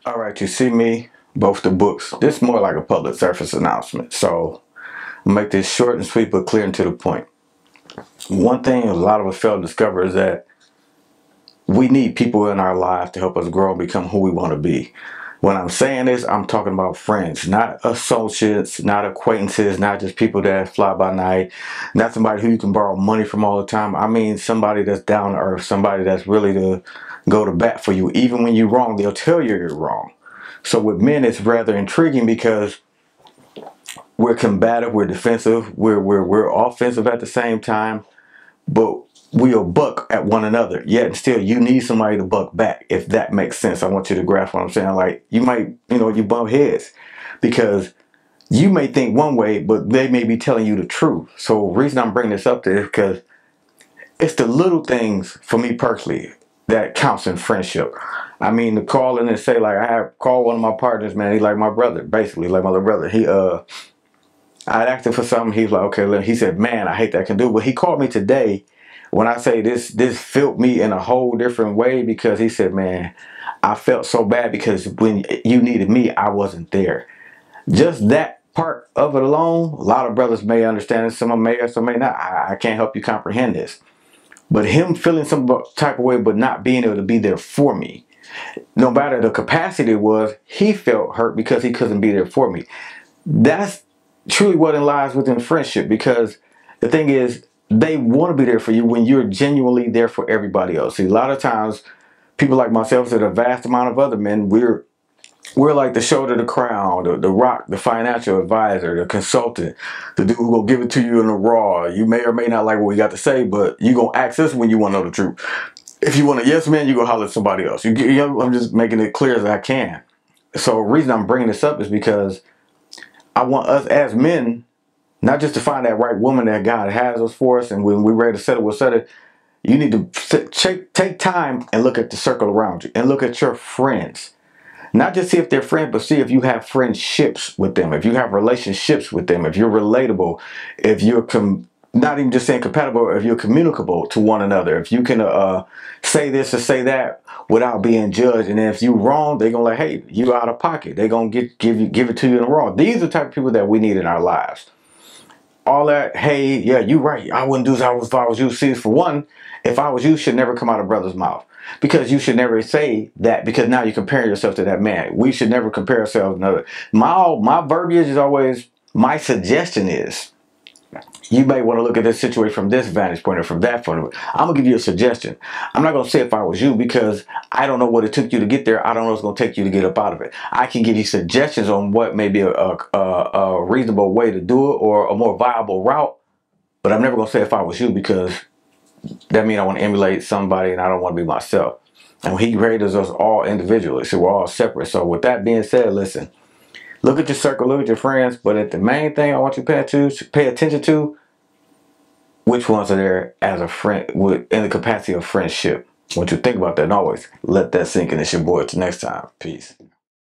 All right, you see me, both the books. This is more like a public service announcement. So I'll make this short and sweet, but clear and to the point. One thing a lot of us fail to discover is that we need people in our lives to help us grow and become who we want to be. When I'm saying this, I'm talking about friends, not associates, not acquaintances, not just people that fly by night, not somebody who you can borrow money from all the time. I mean somebody that's down to earth, somebody that's really to go to bat for you. Even when you're wrong, they'll tell you you're wrong. So with men, it's rather intriguing because we're combative, we're defensive, we're offensive at the same time, but we'll buck at one another. Yet and still, you need somebody to buck back. If that makes sense, I want you to grasp what I'm saying. Like you might, you bump heads because you may think one way, but they may be telling you the truth. So the reason I'm bringing this up is because it's the little things for me personally that counts in friendship. I mean, to call in and say, like, I have called one of my partners, man, he like my brother, basically like my little brother. I'd asked him for something. He's like, okay. He said, man, I hate that I can do. But he called me today. When I say this felt me in a whole different way because he said, man, I felt so bad because when you needed me, I wasn't there. Just that part of it alone, a lot of brothers may understand it. Some may or some may not. I can't help you comprehend this. But him feeling some type of way but not being able to be there for me, no matter the capacity it was, he felt hurt because he couldn't be there for me. That's truly what lies within friendship, because the thing is, they want to be there for you when you're genuinely there for everybody else. See, a lot of times, people like myself and a vast amount of other men, we're like the shoulder, the crown, the rock, the financial advisor, the consultant, the dude who will give it to you in the raw. You may or may not like what we got to say, but you gonna ask us when you want to know the truth. If you want a yes man, you go holler at somebody else. I'm just making it clear as I can. So the reason I'm bringing this up is because I want us as men, not just to find that right woman that God has us for us, and when we're ready to settle, we'll settle. You need to take time and look at the circle around you and look at your friends. Not just see if they're friends, but see if you have friendships with them, if you have relationships with them, if you're relatable, if you're not even just saying compatible, if you're communicable to one another, if you can say this or say that without being judged. And if you're wrong, they're gonna like, hey, you out of pocket. They're gonna give it to you in the wrong. These are the type of people that we need in our lives. All that, hey, yeah, you right. I wouldn't do this if I was you. See, for one, if I was you, should never come out of brother's mouth. Because you should never say that, because now you're comparing yourself to that man. We should never compare ourselves to another. My verbiage is always, my suggestion is, you may want to look at this situation from this vantage point or from that point of view. I'm going to give you a suggestion. I'm not going to say if I was you, because I don't know what it took you to get there. I don't know what's going to take you to get up out of it. I can give you suggestions on what may be a reasonable way to do it or a more viable route. But I'm never going to say if I was you, because that means I want to emulate somebody and I don't want to be myself. And he created us all individually, so we're all separate. So with that being said, listen, look at your circle, look at your friends, but at the main thing I want you to pay attention to, which ones are there as a friend, in the capacity of friendship. I want you to think about that and always let that sink in. It's your boy. Till next time. Peace.